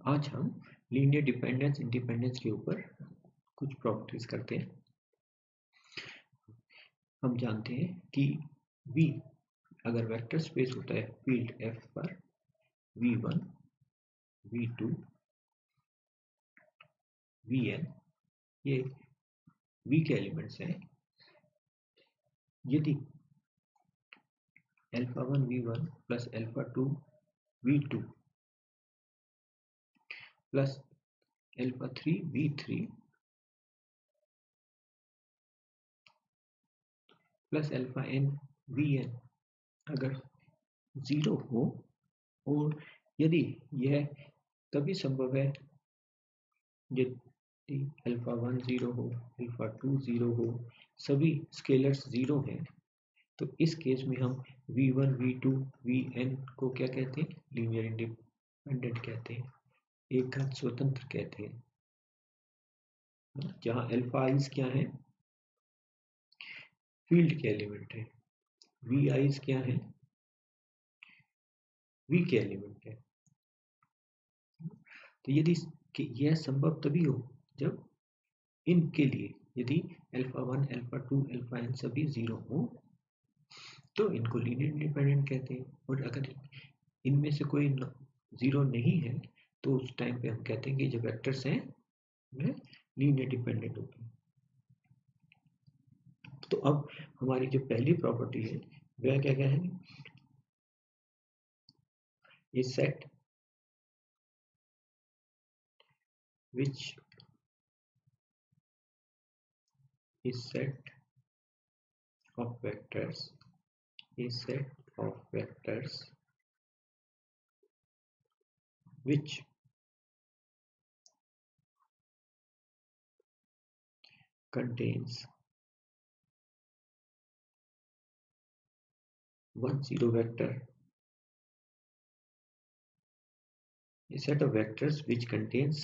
आज हम linear dependence independence के ऊपर कुछ प्रॉपर्टीज करते हैं। हम जानते हैं कि V अगर वेक्टर स्पेस होता है फील्ड F पर V1, V2, Vn ये V के एलिमेंट्स हैं। यदि α1 V1 plus α2 V2 plus α3 V3 plus αn Vn अगर 0 हो और यदि यह तभी संभव है यदि α1 0 हो, α2 0 हो, सभी स्केलर्स 0 हैं, तो इस केस में हम V1, V2, Vn को क्या कहते हैं? लीनियर इंडिपेंडेंट कहते हैं, एक घात स्वतंत्र कहते हैं। जहां अल्फा आइज क्या है? फील्ड के एलिमेंट है। वी आइज क्या है? वी के एलिमेंट है। तो यदि यह संभव तभी हो जब इनके लिए यदि α1, α2, αn सभी 0 हो तो इनको लीनियर इंडिपेंडेंट कहते हैं। और अगर इनमें से कोई 0 नहीं है तो उस टाइम पे हम कहते हैं कि जो वेक्टर्स हैं वे लीनियर डिपेंडेंट होते हैं। तो अब हमारी जो पहली प्रॉपर्टी है वह क्या है? A set which is set of vectors, a set of vectors which contains one zero vector, a set of vectors which contains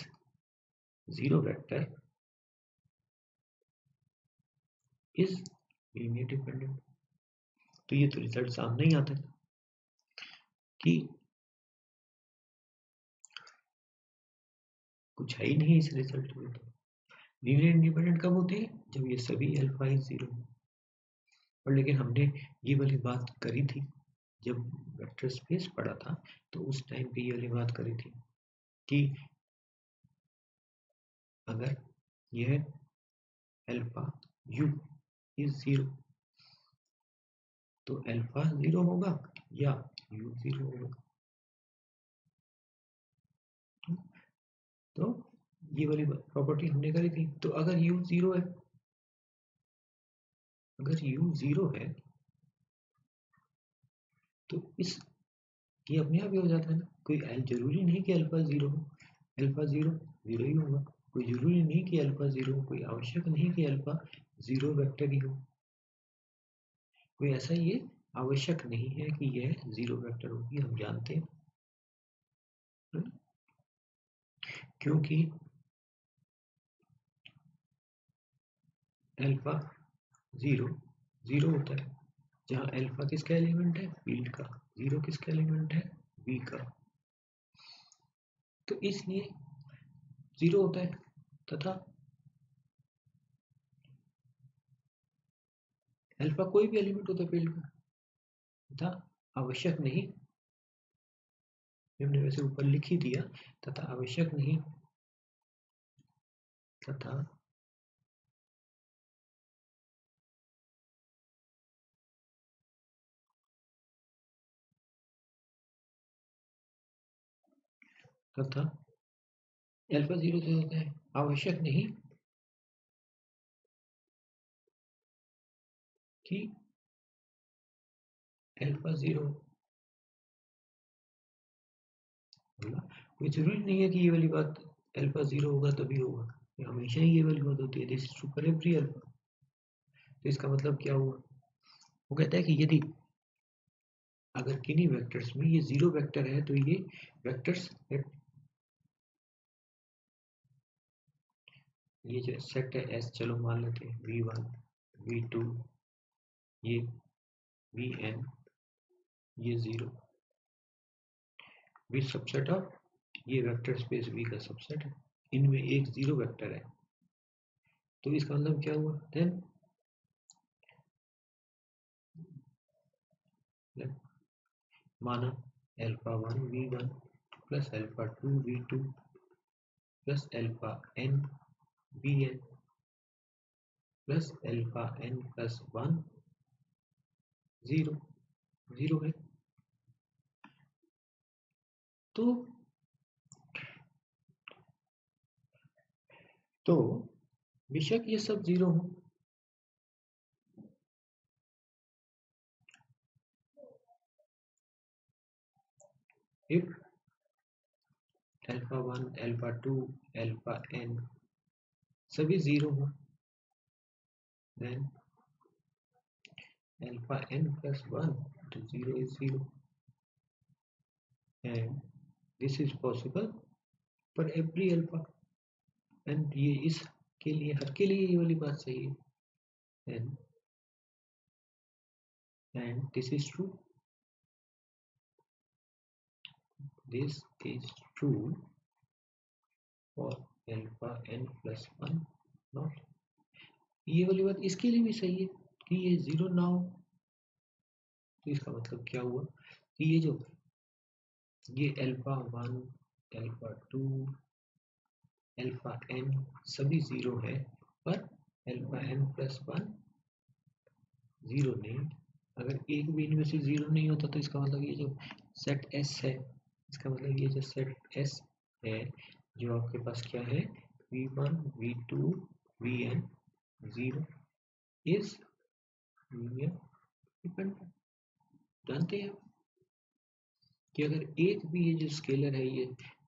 zero vector is linear dependent। तो ये तो रिजल्ट सामने ही आता है कि कुछ है ही नहीं इस रिजल्ट में। तो लीनियर इंडिपेंडेंट कब होते हैं? जब ये सभी अल्फा ही 0 हो। और लेकिन हमने ये वाली बात करी थी जब वेक्टर स्पेस पढ़ा था, तो उस टाइम पे ये वाली बात करी थी कि अगर यह अल्फा u इज 0 तो अल्फा 0 होगा या u 0 होगा। तो ये वाली प्रॉपर्टी हमने करी थी। तो अगर u 0 है, अगर u 0 है तो इस ये अपने आप ही हो जाता है ना। कोई जरूरी नहीं कि अल्फा 0 हो, अल्फा 0 0 ही होगा। कोई जरूरी नहीं कि अल्फा 0 हो, कोई आवश्यक नहीं कि अल्फा 0 वेक्टर ही हो। कोई ऐसा ये आवश्यक नहीं है कि यह 0 वेक्टर होगी। हम जानते हैं क्योंकि अल्फा 0 0 होता है जहां अल्फा किसका एलिमेंट है? फील्ड का। 0 किसका एलिमेंट है? वी का। तो इसलिए 0 होता है तथा अल्फा कोई भी एलिमेंट होता है फील्ड का तथा आवश्यक नहीं, हमने वैसे ऊपर लिख ही दिया, तथा आवश्यक नहीं तथा तथा अल्फा 0 से होता है आवश्यक नहीं कि अल्फा 0 होगा। कोई जरूरी नहीं है कि ये वाली बात अल्फा 0 होगा तभी होगा, हमेशा ही ये वाली बात होती है। This is true for every alpha. तो इसका मतलब क्या हुआ? वो कहता है कि यदि अगर किन्हीं वेक्टर्स में ये 0 वेक्टर है तो ये वेक्टर्स ये जो सेट है एस, चलो मान लेते हैं V1, V2, ये Vn, ये 0 विद सबसेट ऑफ ये वेक्टर स्पेस V का सबसेट है, इनमें एक जीरो वेक्टर है। तो इसका मतलब क्या हुआ? देन माना alpha 1 V1 plus alpha 2 V2 plus alpha n Vn plus alpha n plus 1 0 है। तो बेशक ये सब जीरो हो, if alpha 1 alpha 2 alpha n सभी जीरो हो, then alpha n plus 1 to 0 is 0, and this is possible for every alpha, and ये इसके लिए हर के लिए ये वाली बात सही है, and this is true, this is true for alpha n plus 1 not, ये वाली बात इसके लिए भी सही है कि ये जीरो ना हो। तो इसका मतलब क्या हुआ कि ये अल्फा 1 अल्फा 2 अल्फा n सभी जीरो है, पर अल्फा n प्लस 1 जीरो नहीं। अगर एक भी इनमें से जीरो नहीं होता तो इसका मतलब ये जो सेट S है, इसका मतलब ये जो सेट S है जो आपके पास क्या है, V1 V2 Vn 0 is linear dependent. जानते हैं कि अगर एक भी ये जो स्केलर है ये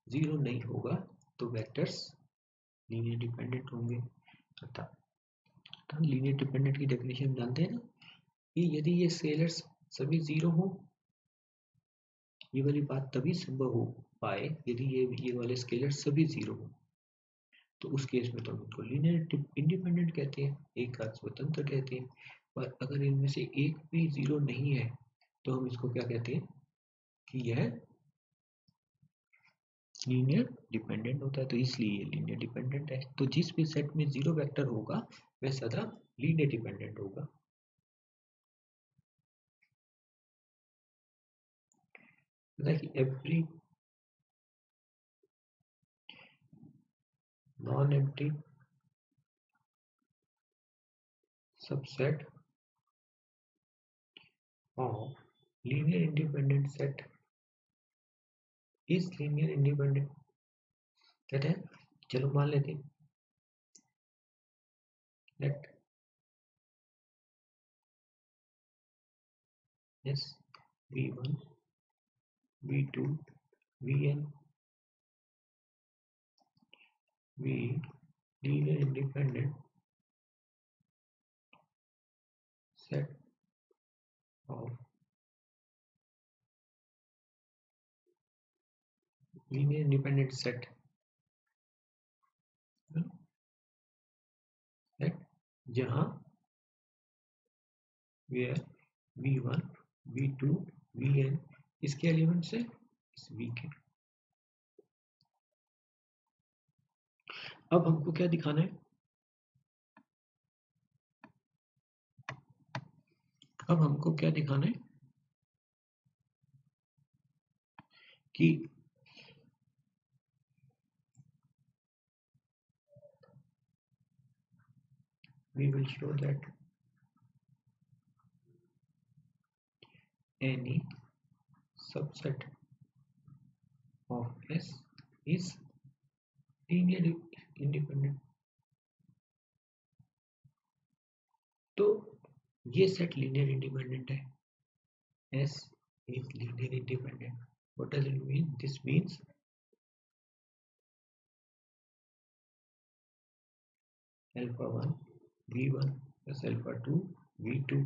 जीरो नहीं होगा तो वेक्टर्स लीनियर डिपेंडेंट होंगे। अर्थात लीनियर डिपेंडेंट की डेफिनेशन जानते हैं ना कि यदि ये स्केलर्स सभी जीरो हो, ये वाली बात तभी संभव हो पाए यदि ये वाले स्केलर्स सभी जीरो हो, तो उस केस में तो हम उनको लीनियर इंडिपेंडेंट कहते हैं, एक साथ स्वतंत्र कहते हैं। पर अगर इनमें से एक भी जीरो नहीं है तो हम इसको क्या कहते हैं कि यह लीनियर डिपेंडेंट होता है। तो इसलिए ये लीनियर डिपेंडेंट है। तो जिस भी सेट में जीरो वेक्टर होगा वह सदा लीनियर डिपेंडेंट होगा। Every non-empty subset of linear independent set is linear independent। कहते हैं, चलो मान लेते हैं, let S V1 V2 Vn be linear independent set of linear independent set जहां where V1 V2 Vn इसके एलिमेंट्स है इस V के। अब हमको क्या दिखाना है, अब हमको क्या दिखाना है कि we will show that any subset of S is linearly independent। तो ये सेट लीनियर इंडिपेंडेंट है, S is linear independent। What does it mean? This means alpha 1 V1 plus alpha 2 V2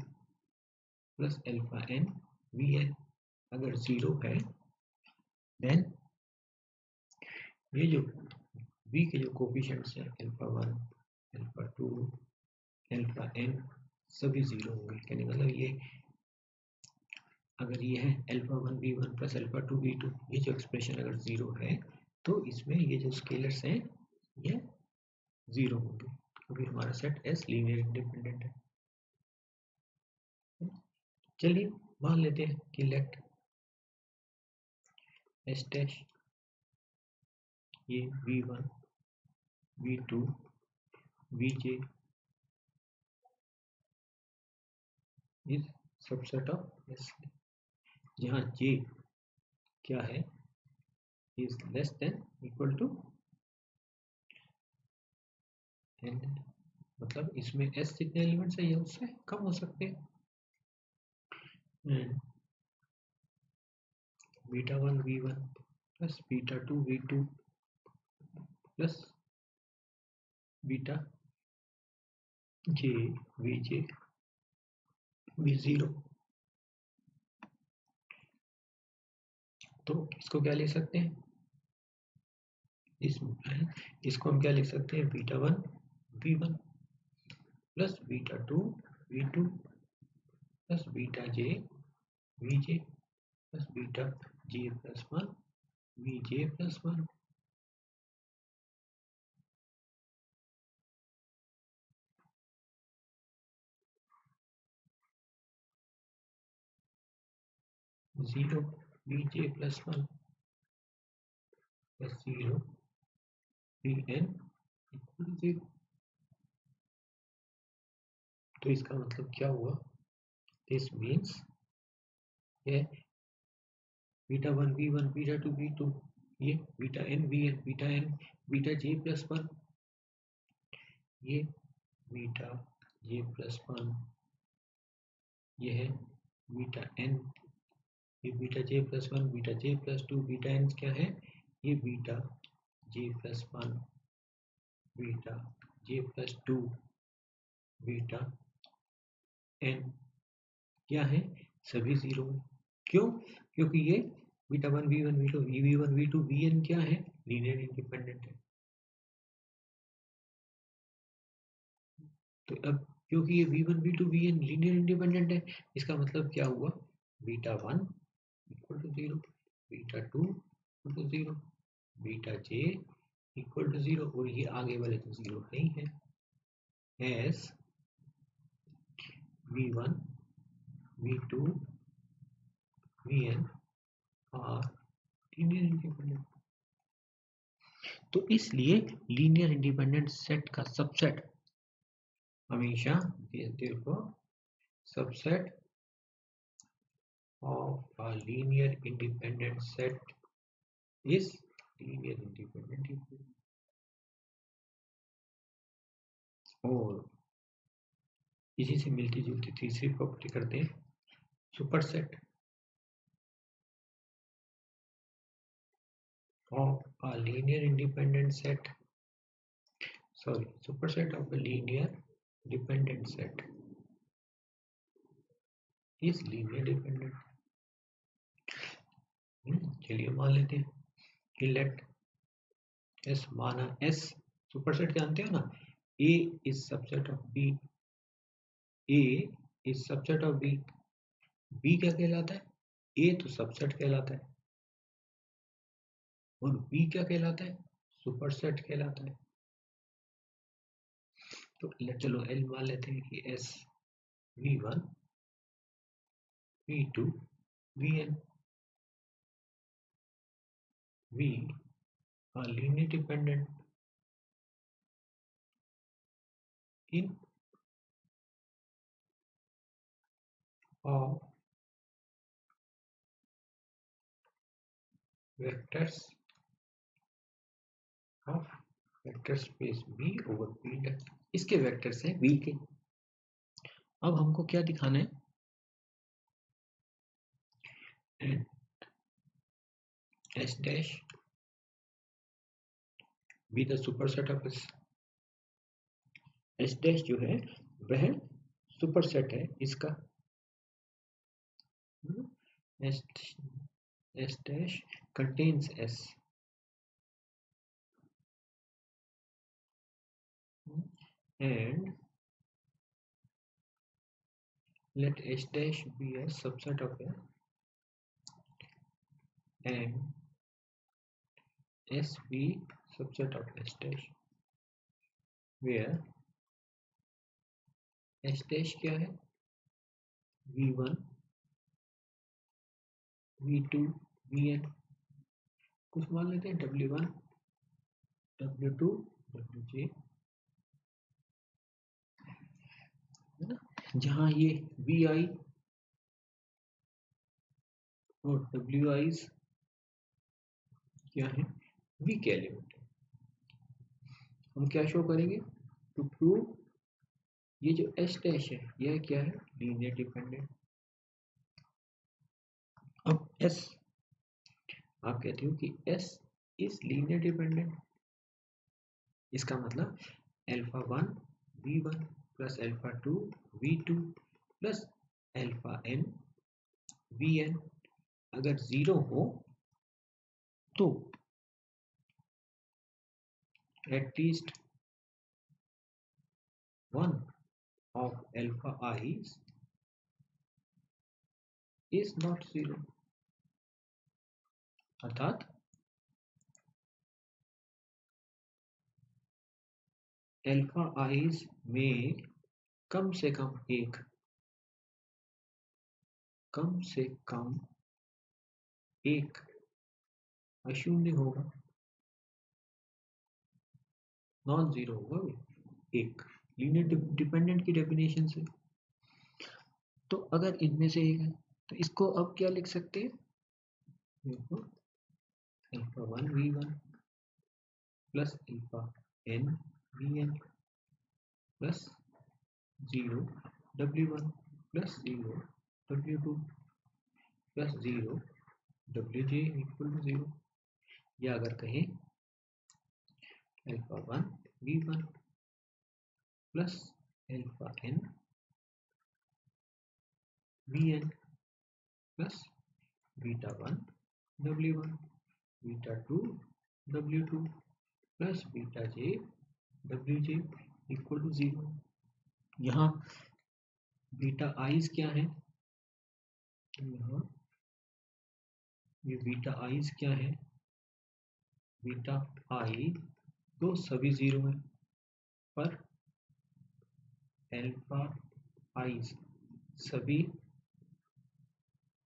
plus alpha n Vn अगर zero है, then ये जो V के जो coefficients हैं अल्फा 1 अल्फा 2 अल्फा n सभी जीरो होंगे। कहने का मतलब ये अगर ये है alpha 1 V1 plus alpha 2 V2, ये जो एक्सप्रेशन अगर जीरो है तो इसमें ये जो स्केलर्स हैं ये 0 होंगे क्योंकि हमारा सेट एस लीनियर इंडिपेंडेंट है। चलिए मान लेते हैं कि लेट एस डैश ये v1 v2 vj is subset of S, जहाँ j क्या है is less than equal to n, मतलब इसमें s जितने एलिमेंट्स है ये उससे कम हो सकते हैं। Beta 1 v1 plus beta 2 v2 plus beta j vj v0। तो इसको क्या लिख सकते हैं, इसको हम क्या लिख सकते हैं, beta 1 v1 plus beta 2 v2 plus beta j vj plus beta j plus 1 vj plus 1। Zero vj plus 1 plus 0 vn equal 0। तो इसका मतलब क्या हुआ, दिस मीन्स ये बीटा 1 v1 बीटा 2 v2 ये beta n vn beta n beta j plus 1 ये beta j plus 1 ये है बीटा n ये beta j plus 1 beta j plus 2 beta n क्या है ये beta j plus 1 beta j plus 2 beta n क्या है सभी 0। क्यों, क्योंकि ये beta 1 v1 v2 v1 v2 vn क्या है लीनियर इंडिपेंडेंट है। तो अब क्योंकि ये v1 v2 vn linear independent है, इसका मतलब क्या हुआ beta 1 equal to 0 beta 2 equal to 0 beta j equal to 0 और ये आगे वाले तो 0 नहीं है। S v1 v2 vn are linear independent. तो इसलिए लीनियर इंडिपेंडेंट सेट का सबसेट हमेशा देखो subset of a linear independent set is linear independent. और इसी से मिलती जुलती तीसरी प्रॉपर्टी करते हैं superset of a linear independent set, sorry, superset of a linear dependent set is linear dependent। चलिए मान लेते हैं कि लेट s माना s सुपरसेट जानते हो ना, a is subset of b, a is subset of b, b क्या कहलाता है, a तो सबसेट कहलाता है और b क्या कहलाता है सुपरसेट कहलाता है। तो चलो l मान लेते हैं कि s v1 v2 vn v are linear dependent in of vectors of vector space V over field. इसके वेक्टर्स हैं V के। अब हमको क्या दिखाना है, S dash be the superset of S। S dash जो है वह सुपरसेट है इसका, S dash contains S and let S dash be a subset of A and S be subset of S dash where S dash क्या है V1 V2 Vn कुछ मान लेते हैं W1 W2 Wj है ना, जहाँ ये Vi और Wi's क्या है V के एलिमेंट है। हम क्या शो करेंगे टू प्रूव ये जो S डैश है यह क्या है लीनियर डिपेंडेंट। अब S आप कहते हो कि S इज लीनियर डिपेंडेंट, इसका मतलब alpha 1 V1 plus alpha 2 V2 plus alpha n Vn अगर 0 हो तो at least one of alpha i's is not 0, अर्थात अल्फा i's में कम से कम एक अशून्य होगा, नॉन जीरो होगा एक लीनियर डिपेंडेंट की डेफिनेशन से। तो अगर इनमें से एक है तो इसको अब क्या लिख सकते हैं, देखो alpha 1 V1 plus alpha n Vn plus 0 W1 plus 0 W2 plus 0 Wj equal to 0, या अगर कहें alpha 1 V1 plus alpha n Vn plus beta 1 W1 beta 2 W2 plus beta j Wj equal to 0। यहाँ beta eyes क्या है, यहाँ ये beta eyes क्या है, बीटा आई तो सभी 0 है पर अल्फा आइज सभी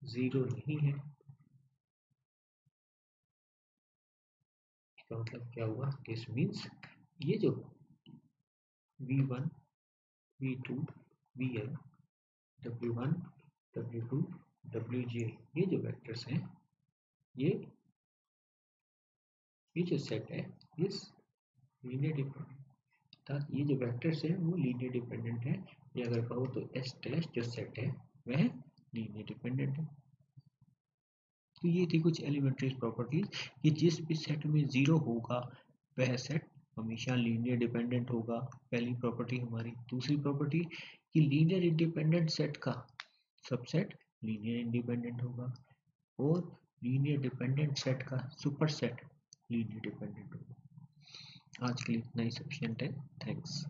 0 नहीं है। इसका मतलब क्या हुआ, दिस मीन्स ये जो V1 V2 Vn W1 W2 Wj ये जो वेक्टर्स हैं ये जो सेट है इस लीनियर डिपेंडेंट, अर्थात ये जो वेक्टर्स हैं वो लीनियर डिपेंडेंट है, या अगर कहो तो S डैश जो सेट है वह लीनियर डिपेंडेंट है। तो ये थी कुछ एलिमेंट्री प्रॉपर्टीज कि जिस भी सेट में 0 होगा वह सेट हमेशा लीनियर डिपेंडेंट होगा, पहली प्रॉपर्टी हमारी। दूसरी प्रॉपर्टी कि लीनियर इंडिपेंडेंट सेट का सबसेट लीनियर इंडिपेंडेंट होगा और लीनियर डिपेंडेंट सेट का सुपरसेट लीनियर डिपेंडेंट होगा। आज के लिए इतना ही सफिशिएंट है। थैंक्स।